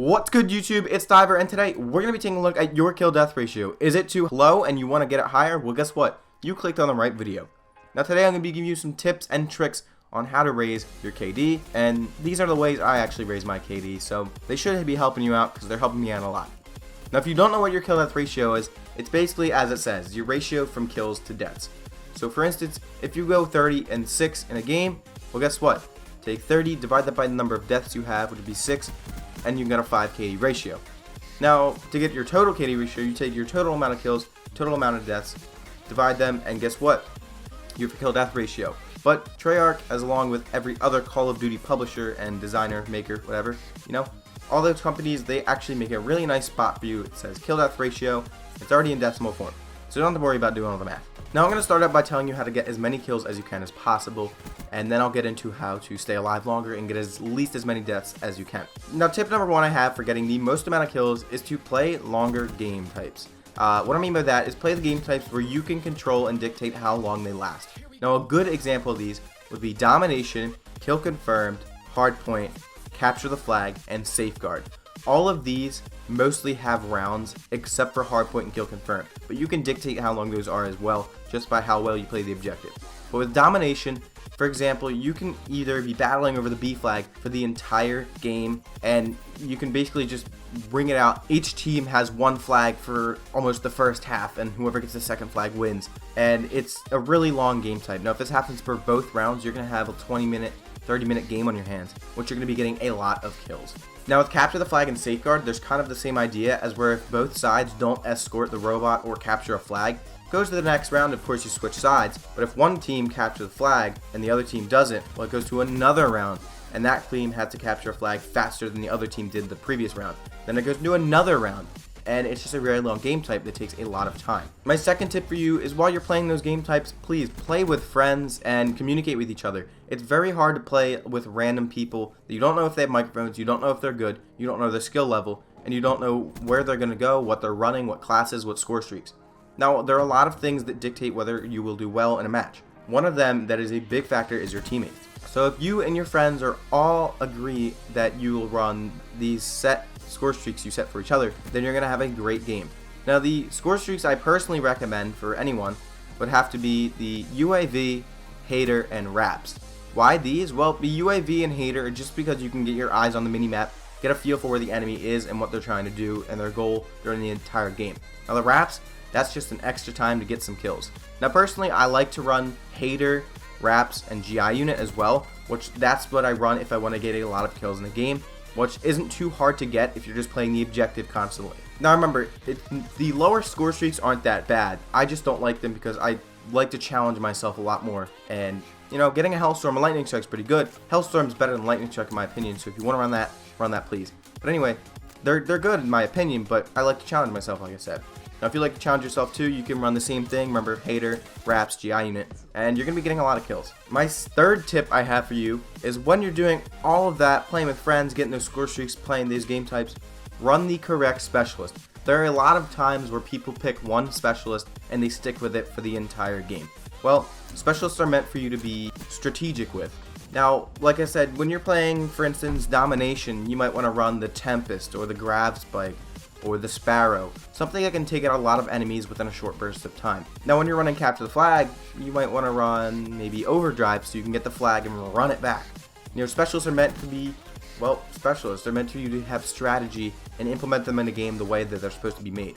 What's good, YouTube? It's Diver, and today we're going to be taking a look at your kill death ratio. Is it too low and you want to get it higher? Well, guess what? You clicked on the right video. Now today I'm going to be giving you some tips and tricks on how to raise your KD, and these are the ways I actually raise my KD, so they should be helping you out because they're helping me out a lot. Now if you don't know what your kill death ratio is, it's basically, as it says, your ratio from kills to deaths. So for instance, if you go 30 and 6 in a game, well, guess what? Take 30, divide that by the number of deaths you have, which would be 6, and you get a 5 KD ratio. Now, to get your total KD ratio, you take your total amount of kills, total amount of deaths, divide them, and guess what? You have a kill death ratio. But Treyarch, as along with every other Call of Duty publisher and designer, maker, whatever, all those companies, they actually make a really nice spot for you. It says kill death ratio. It's already in decimal form, so you don't have to worry about doing all the math. Now I'm going to start out by telling you how to get as many kills as you can as possible, and then I'll get into how to stay alive longer and get at least as many deaths as you can. Now tip number 1 I have for getting the most amount of kills is to play longer game types. What I mean by that is play the game types where you can control and dictate how long they last. Now a good example of these would be Domination, Kill Confirmed, Hardpoint, Capture the Flag, and Safeguard. All of these mostly have rounds except for Hardpoint and Kill Confirmed, but you can dictate how long those are as well just by how well you play the objective. But with Domination, for example, you can either be battling over the B flag for the entire game, and you can basically just bring it out. Each team has one flag for almost the first half, and whoever gets the second flag wins. And it's a really long game type. Now if this happens for both rounds, you're going to have a 20-minute, 30-minute game on your hands, which you're going to be getting a lot of kills. Now with Capture the Flag and Safeguard, there's kind of the same idea as where if both sides don't escort the robot or capture a flag, goes to the next round. Of course you switch sides, but if one team captures the flag and the other team doesn't, well, it goes to another round, and that team had to capture a flag faster than the other team did the previous round. Then it goes to another round, and it's just a very long game type that takes a lot of time. My second tip for you is while you're playing those game types, please play with friends and communicate with each other. It's very hard to play with random people that you don't know if they have microphones, you don't know if they're good, you don't know their skill level, and you don't know where they're going to go, what they're running, what classes, what score streaks. Now, there are a lot of things that dictate whether you will do well in a match. One of them that is a big factor is your teammates. So if you and your friends are all agree that you will run these set score streaks you set for each other, then you're going to have a great game. Now, the score streaks I personally recommend for anyone would have to be the UAV, Hater, and Raps. Why these? Well, the UAV and Hater are just because you can get your eyes on the mini-map, get a feel for where the enemy is and what they're trying to do and their goal during the entire game. Now the Raps, that's just an extra time to get some kills. Now personally, I like to run Hater, Raps, and GI unit as well, which that's what I run if I want to get a lot of kills in the game, which isn't too hard to get if you're just playing the objective constantly. Now remember, the lower score streaks aren't that bad. I just don't like them because I like to challenge myself a lot more, and getting a Hellstorm or Lightning Strike is pretty good. Hellstorm's better than Lightning Strike in my opinion, so if you want to run that please. But anyway, they're good in my opinion, but I like to challenge myself, like I said. Now if you like to challenge yourself too, you can run the same thing. Remember, Hater, Raps, GI unit, and you're going to be getting a lot of kills. My third tip I have for you is when you're doing all of that, playing with friends, getting those score streaks, playing these game types, run the correct specialist. There are a lot of times where people pick one specialist and they stick with it for the entire game. Well, specialists are meant for you to be strategic with. Now, like I said, when you're playing, for instance, Domination, you might want to run the Tempest or the Grav Spike or the Sparrow, something that can take out a lot of enemies within a short burst of time. Now when you're running Capture the Flag, you might want to run maybe Overdrive so you can get the flag and run it back. Specialists are meant to be, well, specialists. They're meant for you to have strategy and implement them in a game the way that they're supposed to be made.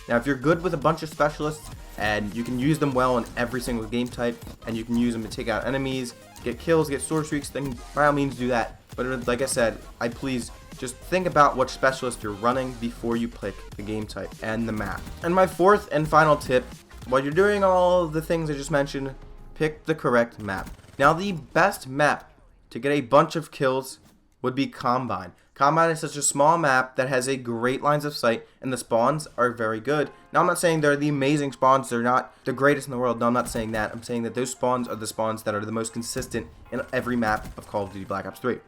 Now if you're good with a bunch of specialists and you can use them well in every single game type, and you can use them to take out enemies, get kills, get score streaks, then by all means do that. But like I said, please just think about what specialist you're running before you pick the game type and the map. And my fourth and final tip, while you're doing all the things I just mentioned, pick the correct map. Now the best map to get a bunch of kills would be Combine. Combine is such a small map that has a great lines of sight, and the spawns are very good. Now I'm not saying they're the amazing spawns, they're not the greatest in the world. No, I'm not saying that. I'm saying that those spawns are the spawns that are the most consistent in every map of Call of Duty Black Ops 3.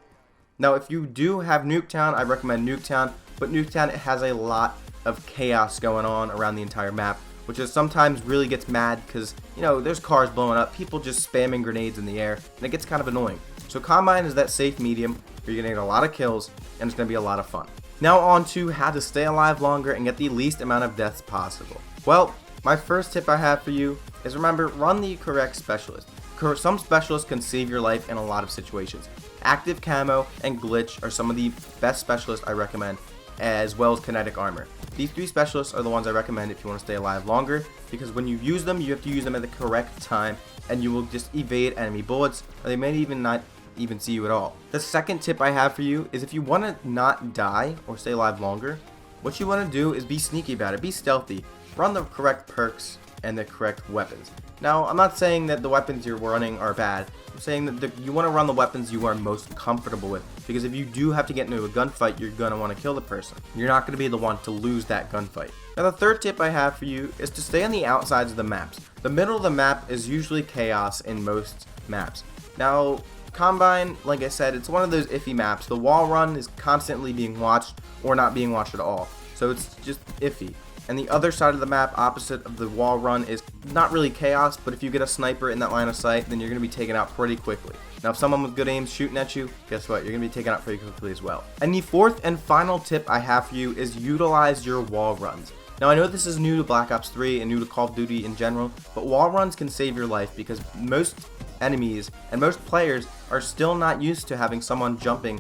Now if you do have Nuketown, I recommend Nuketown, but Nuketown, it has a lot of chaos going on around the entire map, which is sometimes really gets mad because, there's cars blowing up, people just spamming grenades in the air, and it gets kind of annoying. So Combine is that safe medium where you're going to get a lot of kills, and it's going to be a lot of fun. Now on to how to stay alive longer and get the least amount of deaths possible. Well, my first tip I have for you is remember, run the correct specialist. Some specialists can save your life in a lot of situations. Active camo and glitch are some of the best specialists I recommend, as well as kinetic armor. These 3 specialists are the ones I recommend if you want to stay alive longer, because when you use them, you have to use them at the correct time, and you will just evade enemy bullets, or they may even not even see you at all. The second tip I have for you is if you want to not die or stay alive longer, what you want to do is be sneaky about it, be stealthy, run the correct perks and the correct weapons. Now, I'm not saying that the weapons you're running are bad. I'm saying that you want to run the weapons you are most comfortable with, because if you do have to get into a gunfight, you're going to want to kill the person. You're not going to be the one to lose that gunfight. Now, the third tip I have for you is to stay on the outsides of the maps. The middle of the map is usually chaos in most maps. Now, Combine, like I said, it's one of those iffy maps. The wall run is constantly being watched or not being watched at all, so it's just iffy. And the other side of the map, opposite of the wall run, is not really chaos, but if you get a sniper in that line of sight, then you're going to be taken out pretty quickly. Now, if someone with good aim shooting at you, guess what? You're going to be taken out pretty quickly as well. And the fourth and final tip I have for you is utilize your wall runs. Now, I know this is new to Black Ops 3 and new to Call of Duty in general, but wall runs can save your life because most enemies and most players are still not used to having someone jumping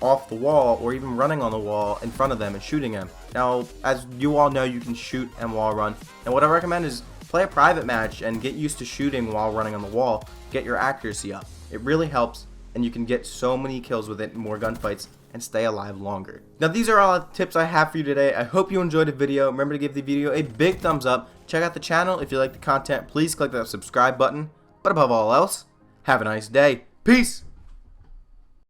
off the wall or even running on the wall in front of them and shooting them. Now, as you all know, you can shoot and wall run, and what I recommend is play a private match and get used to shooting while running on the wall, get your accuracy up. It really helps, and you can get so many kills with it in more gunfights and stay alive longer. Now, these are all the tips I have for you today. I hope you enjoyed the video. Remember to give the video a big thumbs up. Check out the channel if you like the content. Please click that subscribe button. But above all else, have a nice day. Peace!